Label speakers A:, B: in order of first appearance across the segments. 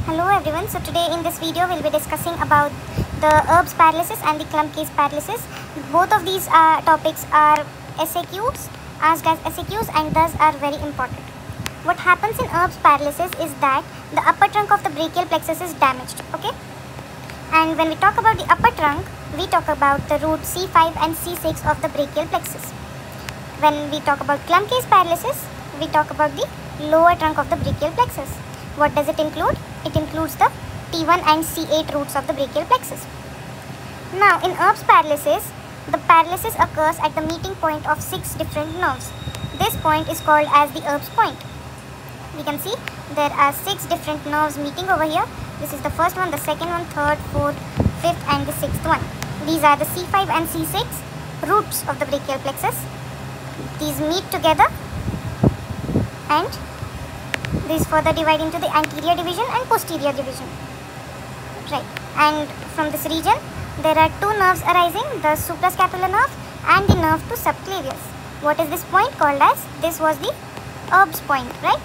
A: Hello everyone, so today in this video we'll be discussing about the Erb's paralysis and the Klumpke's paralysis. Both of these topics are SAQs, asked as SAQs, and thus are very important. What happens in Erb's paralysis is that the upper trunk of the brachial plexus is damaged, okay? And when we talk about the upper trunk, we talk about the root C5 and C6 of the brachial plexus. When we talk about Klumpke's paralysis, we talk about the lower trunk of the brachial plexus. What does it include? It includes the T1 and C8 roots of the brachial plexus. Now, in Erb's paralysis, the paralysis occurs at the meeting point of 6 different nerves. This point is called as the Erb's point. We can see there are 6 different nerves meeting over here. This is the first one, the second one, third, fourth, fifth, and the sixth one. These are the C5 and C6 roots of the brachial plexus. These meet together and these further divide into the anterior division and posterior division. Right. And from this region, there are 2 nerves arising, the suprascapular nerve and the nerve to subclavius. What is this point called as? This was the Erb's point, right?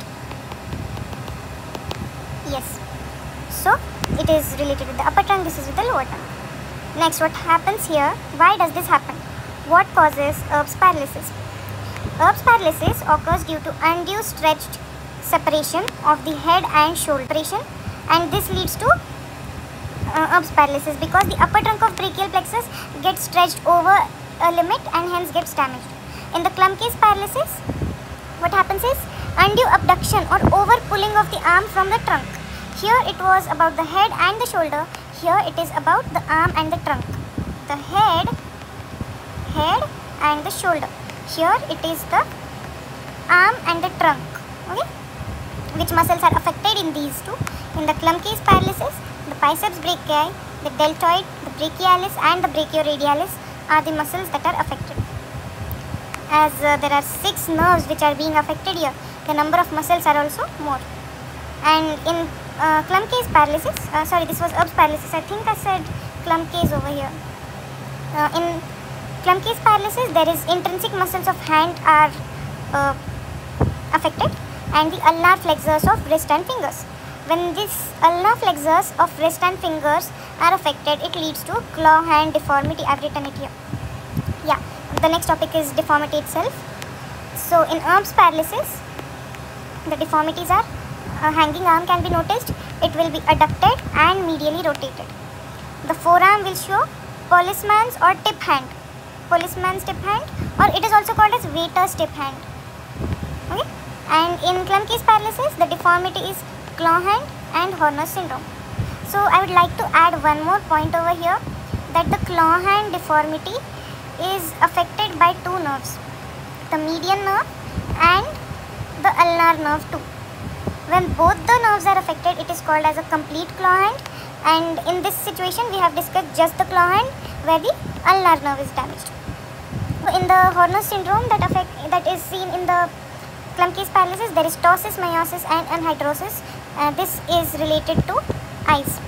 A: Yes. So, it is related with the upper trunk, this is with the lower trunk. Next, what happens here? Why does this happen? What causes Erb's paralysis? Erb's paralysis occurs due to undue stretched separation of the head and shoulder, and this leads to Erb's paralysis because the upper trunk of brachial plexus gets stretched over a limit and hence gets damaged. In the Klumpke's paralysis, what happens is undue abduction or over pulling of the arm from the trunk. Here it was about the head and the shoulder. Here it is about the arm and the trunk. The head and the shoulder. Here it is the arm and the trunk. Okay? Which muscles are affected in these two? In the Klumpke's paralysis, the biceps brachii, the deltoid, the brachialis and the brachioradialis are the muscles that are affected. As there are 6 nerves which are being affected here, the number of muscles are also more. And in Klumpke's paralysis, this was Erb's paralysis, I think I said Klumpke's over here. In Klumpke's paralysis, there is intrinsic muscles of hand are affected, and the ulnar flexors of wrist and fingers. When these ulnar flexors of wrist and fingers are affected, it leads to claw hand deformity. I've written it here. Yeah, the next topic is deformity itself. So in Erb's paralysis, the deformities are a hanging arm can be noticed. It will be adducted and medially rotated. The forearm will show policeman's or tip hand. Policeman's tip hand, or it is also called as waiter's tip hand. Okay? And in Klumpke's paralysis, the deformity is claw hand and Horner's syndrome. So I would like to add one more point over here, that the claw hand deformity is affected by 2 nerves, the median nerve and the ulnar nerve too. When both the nerves are affected, it is called as a complete claw hand, and in this situation we have discussed just the claw hand where the ulnar nerve is damaged. In the Horner's syndrome that is seen in the Klumpke's paralysis, there is ptosis, meiosis and anhidrosis. This is related to eyes.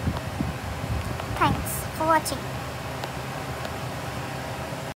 A: Thanks for watching.